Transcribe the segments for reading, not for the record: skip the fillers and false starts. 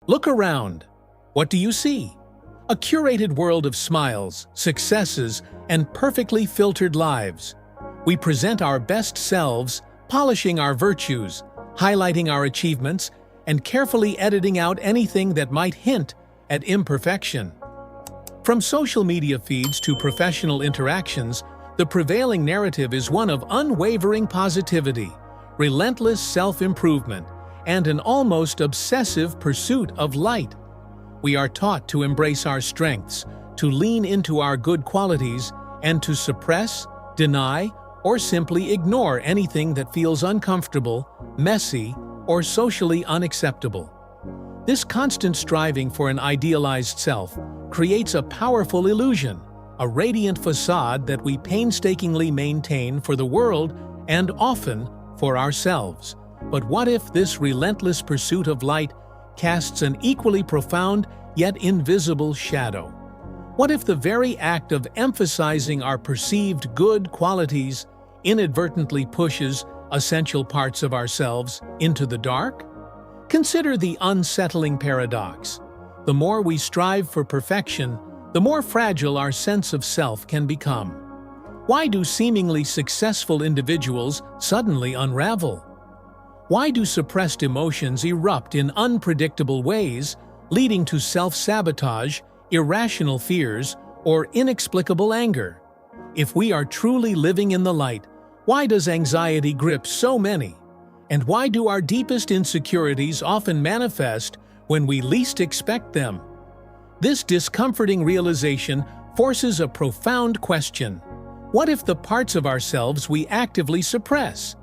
Look around. What do you see? A curated world of smiles, successes, and perfectly filtered lives. We present our best selves, polishing our virtues, highlighting our achievements, and carefully editing out anything that might hint at imperfection. From social media feeds to professional interactions, the prevailing narrative is one of unwavering positivity, relentless self-improvement, and an almost obsessive pursuit of light. We are taught to embrace our strengths, to lean into our good qualities, and to suppress, deny, or simply ignore anything that feels uncomfortable, messy, or socially unacceptable. This constant striving for an idealized self creates a powerful illusion, a radiant facade that we painstakingly maintain for the world and often for ourselves. But what if this relentless pursuit of light casts an equally profound yet invisible shadow? What if the very act of emphasizing our perceived good qualities inadvertently pushes essential parts of ourselves into the dark? Consider the unsettling paradox. The more we strive for perfection, the more fragile our sense of self can become. Why do seemingly successful individuals suddenly unravel? Why do suppressed emotions erupt in unpredictable ways, leading to self-sabotage, irrational fears, or inexplicable anger? If we are truly living in the light, why does anxiety grip so many? And why do our deepest insecurities often manifest when we least expect them? This discomforting realization forces a profound question. What if the parts of ourselves we actively suppress?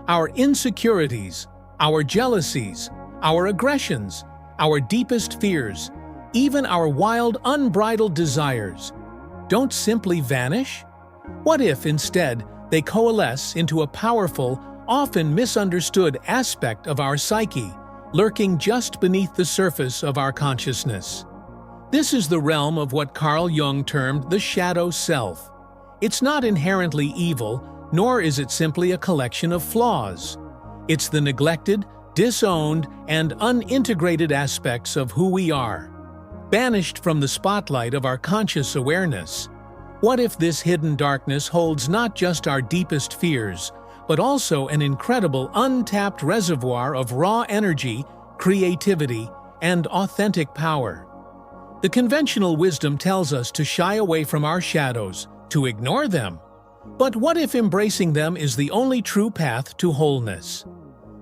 Our insecurities, our jealousies, our aggressions, our deepest fears, even our wild, unbridled desires, don't simply vanish? What if, instead, they coalesce into a powerful, often misunderstood aspect of our psyche, lurking just beneath the surface of our consciousness? This is the realm of what Carl Jung termed the shadow self. It's not inherently evil, nor is it simply a collection of flaws. It's the neglected, disowned, and unintegrated aspects of who we are, banished from the spotlight of our conscious awareness. What if this hidden darkness holds not just our deepest fears, but also an incredible untapped reservoir of raw energy, creativity, and authentic power? The conventional wisdom tells us to shy away from our shadows, to ignore them. But what if embracing them is the only true path to wholeness?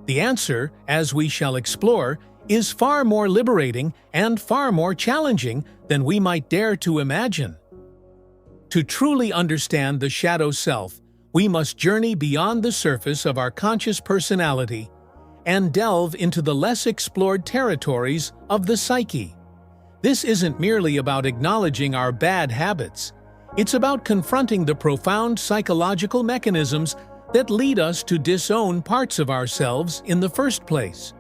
The answer, as we shall explore, is far more liberating and far more challenging than we might dare to imagine. To truly understand the shadow self, we must journey beyond the surface of our conscious personality and delve into the less explored territories of the psyche. This isn't merely about acknowledging our bad habits. It's about confronting the profound psychological mechanisms that lead us to disown parts of ourselves in the first place.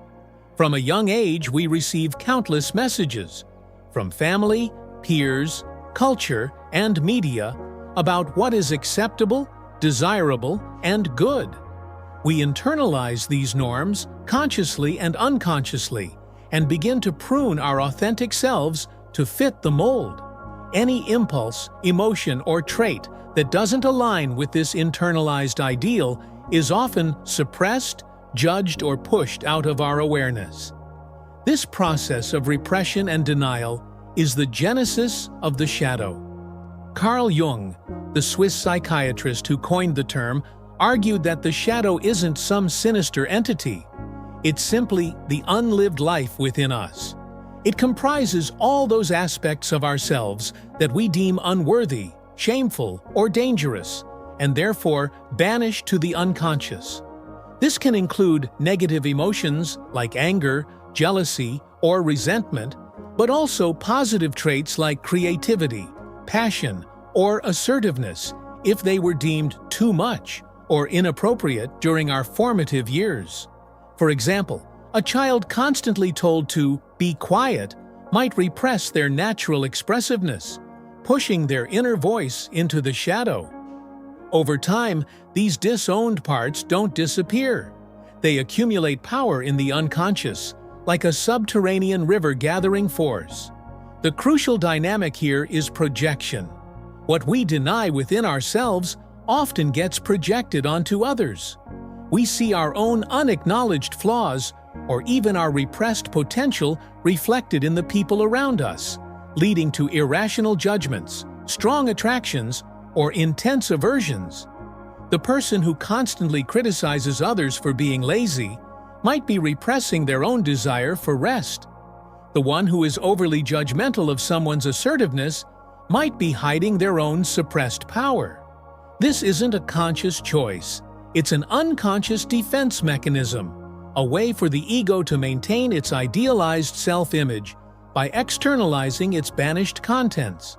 From a young age, we receive countless messages from family, peers, culture, and media about what is acceptable, desirable, and good. We internalize these norms consciously and unconsciously and begin to prune our authentic selves to fit the mold. Any impulse, emotion, or trait that doesn't align with this internalized ideal is often suppressed, judged, or pushed out of our awareness. This process of repression and denial is the genesis of the shadow. Carl Jung, the Swiss psychiatrist who coined the term, argued that the shadow isn't some sinister entity. It's simply the unlived life within us. It comprises all those aspects of ourselves that we deem unworthy, shameful, or dangerous, and therefore banished to the unconscious. This can include negative emotions like anger, jealousy, or resentment, but also positive traits like creativity, passion, or assertiveness if they were deemed too much or inappropriate during our formative years. For example, a child constantly told to be quiet might repress their natural expressiveness, pushing their inner voice into the shadow. Over time, these disowned parts don't disappear. They accumulate power in the unconscious, like a subterranean river gathering force. The crucial dynamic here is projection. What we deny within ourselves often gets projected onto others. We see our own unacknowledged flaws or even our repressed potential reflected in the people around us, leading to irrational judgments, strong attractions, or intense aversions. The person who constantly criticizes others for being lazy might be repressing their own desire for rest. The one who is overly judgmental of someone's assertiveness might be hiding their own suppressed power. This isn't a conscious choice. It's an unconscious defense mechanism, a way for the ego to maintain its idealized self-image by externalizing its banished contents.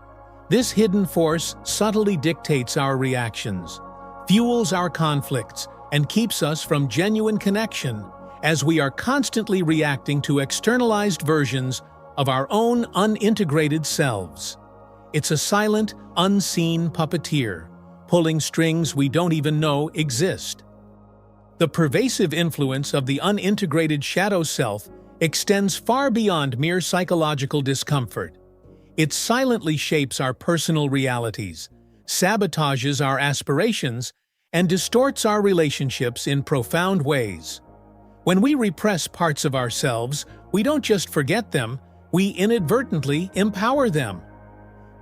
This hidden force subtly dictates our reactions, fuels our conflicts, and keeps us from genuine connection, as we are constantly reacting to externalized versions of our own unintegrated selves. It's a silent, unseen puppeteer, pulling strings we don't even know exist. The pervasive influence of the unintegrated shadow self extends far beyond mere psychological discomfort. It silently shapes our personal realities, sabotages our aspirations, and distorts our relationships in profound ways. When we repress parts of ourselves, we don't just forget them, we inadvertently empower them.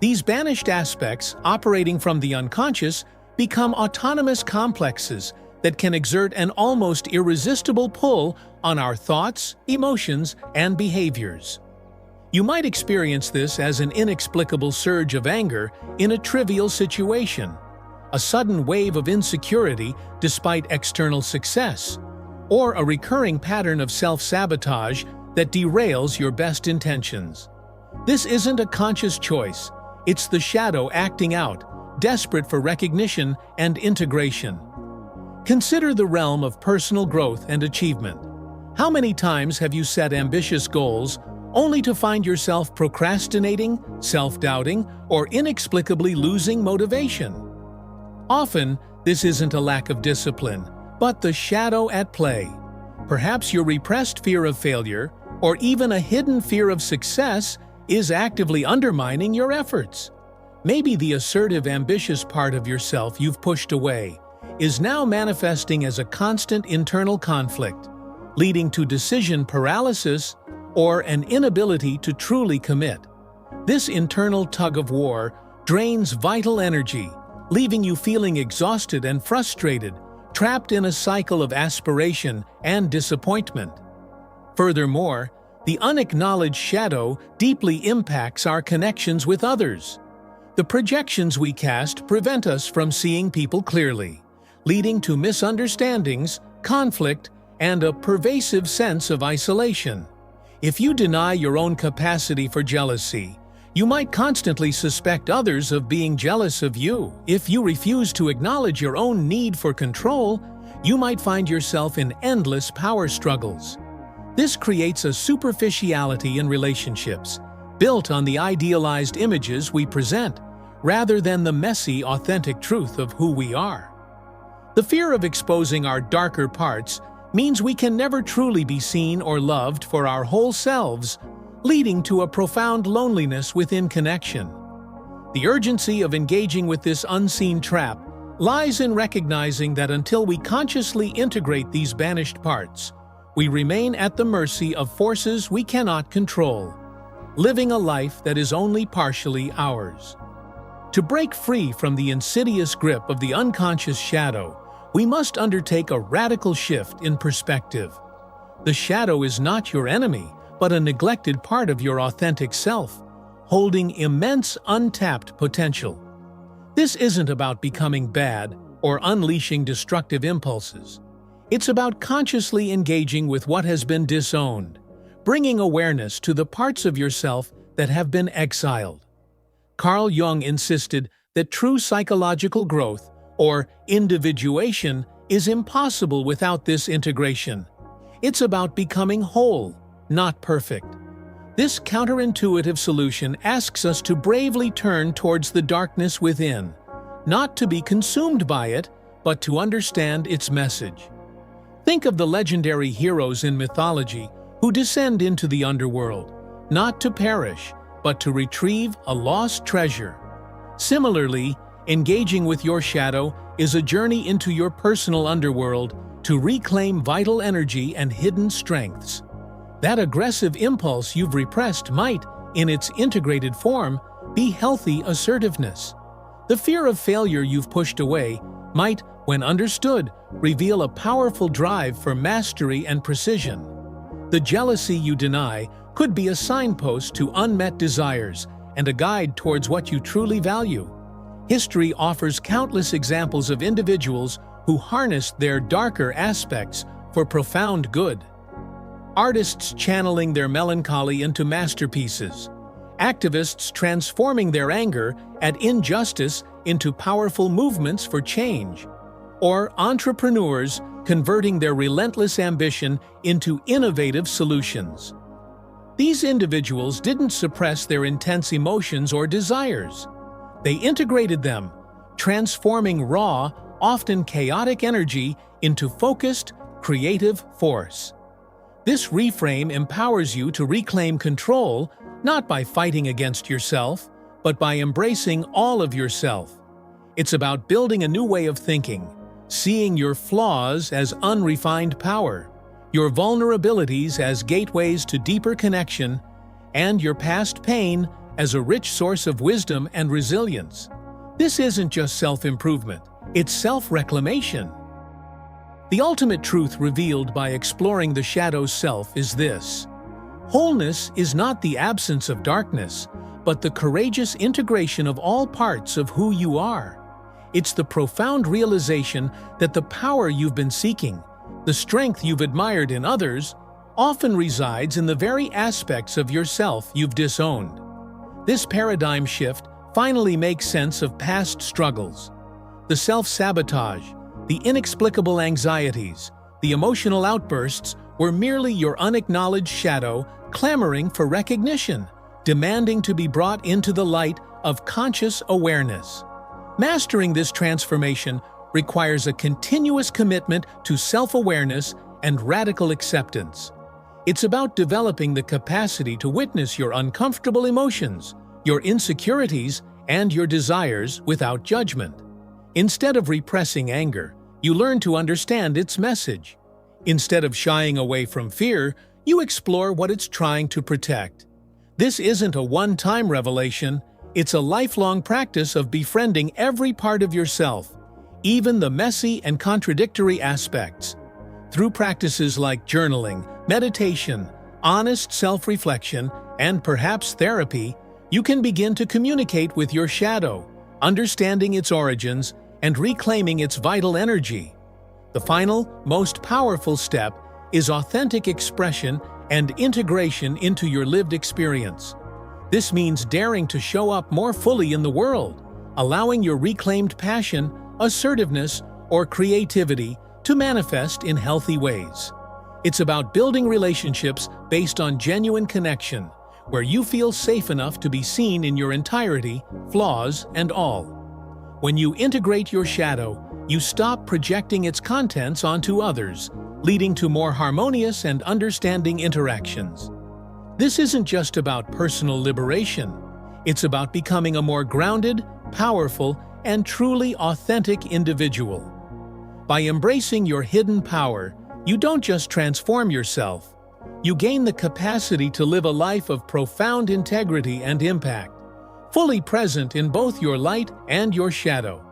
These banished aspects, operating from the unconscious, become autonomous complexes that can exert an almost irresistible pull on our thoughts, emotions, and behaviors. You might experience this as an inexplicable surge of anger in a trivial situation, a sudden wave of insecurity despite external success, or a recurring pattern of self-sabotage that derails your best intentions. This isn't a conscious choice. It's the shadow acting out, desperate for recognition and integration. Consider the realm of personal growth and achievement. How many times have you set ambitious goals only to find yourself procrastinating, self-doubting, or inexplicably losing motivation? Often, this isn't a lack of discipline, but the shadow at play. Perhaps your repressed fear of failure, or even a hidden fear of success, is actively undermining your efforts. Maybe the assertive, ambitious part of yourself you've pushed away is now manifesting as a constant internal conflict, leading to decision paralysis or an inability to truly commit. This internal tug-of-war drains vital energy, leaving you feeling exhausted and frustrated, trapped in a cycle of aspiration and disappointment. Furthermore, the unacknowledged shadow deeply impacts our connections with others. The projections we cast prevent us from seeing people clearly, leading to misunderstandings, conflict, and a pervasive sense of isolation. If you deny your own capacity for jealousy, you might constantly suspect others of being jealous of you. If you refuse to acknowledge your own need for control, you might find yourself in endless power struggles. This creates a superficiality in relationships, built on the idealized images we present, rather than the messy, authentic truth of who we are. The fear of exposing our darker parts means we can never truly be seen or loved for our whole selves, leading to a profound loneliness within connection. The urgency of engaging with this unseen trap lies in recognizing that until we consciously integrate these banished parts, we remain at the mercy of forces we cannot control, living a life that is only partially ours. To break free from the insidious grip of the unconscious shadow, we must undertake a radical shift in perspective. The shadow is not your enemy, but a neglected part of your authentic self, holding immense untapped potential. This isn't about becoming bad or unleashing destructive impulses. It's about consciously engaging with what has been disowned, bringing awareness to the parts of yourself that have been exiled. Carl Jung insisted that true psychological growth, or individuation, is impossible without this integration. It's about becoming whole, not perfect. This counterintuitive solution asks us to bravely turn towards the darkness within, not to be consumed by it, but to understand its message. Think of the legendary heroes in mythology who descend into the underworld, not to perish, but to retrieve a lost treasure. Similarly, engaging with your shadow is a journey into your personal underworld to reclaim vital energy and hidden strengths. That aggressive impulse you've repressed might, in its integrated form, be healthy assertiveness. The fear of failure you've pushed away might, when understood, reveal a powerful drive for mastery and precision. The jealousy you deny could be a signpost to unmet desires and a guide towards what you truly value. History offers countless examples of individuals who harnessed their darker aspects for profound good. Artists channeling their melancholy into masterpieces, activists transforming their anger at injustice into powerful movements for change, or entrepreneurs converting their relentless ambition into innovative solutions. These individuals didn't suppress their intense emotions or desires. They integrated them, transforming raw, often chaotic energy into focused, creative force. This reframe empowers you to reclaim control, not by fighting against yourself, but by embracing all of yourself. It's about building a new way of thinking, seeing your flaws as unrefined power, your vulnerabilities as gateways to deeper connection, and your past pain as a rich source of wisdom and resilience. This isn't just self-improvement, it's self-reclamation. The ultimate truth revealed by exploring the shadow self is this: wholeness is not the absence of darkness, but the courageous integration of all parts of who you are. It's the profound realization that the power you've been seeking, the strength you've admired in others, often resides in the very aspects of yourself you've disowned. This paradigm shift finally makes sense of past struggles. The self-sabotage, the inexplicable anxieties, the emotional outbursts were merely your unacknowledged shadow clamoring for recognition, demanding to be brought into the light of conscious awareness. Mastering this transformation requires a continuous commitment to self-awareness and radical acceptance. It's about developing the capacity to witness your uncomfortable emotions, your insecurities, and your desires without judgment. Instead of repressing anger, you learn to understand its message. Instead of shying away from fear, you explore what it's trying to protect. This isn't a one-time revelation, it's a lifelong practice of befriending every part of yourself, even the messy and contradictory aspects. Through practices like journaling, meditation, honest self-reflection, and perhaps therapy, you can begin to communicate with your shadow, understanding its origins and reclaiming its vital energy. The final, most powerful step is authentic expression and integration into your lived experience. This means daring to show up more fully in the world, allowing your reclaimed passion, assertiveness, or creativity to manifest in healthy ways. It's about building relationships based on genuine connection, where you feel safe enough to be seen in your entirety, flaws and all. When you integrate your shadow, you stop projecting its contents onto others, leading to more harmonious and understanding interactions. This isn't just about personal liberation. It's about becoming a more grounded, powerful, and truly authentic individual. By embracing your hidden power, you don't just transform yourself. You gain the capacity to live a life of profound integrity and impact, fully present in both your light and your shadow.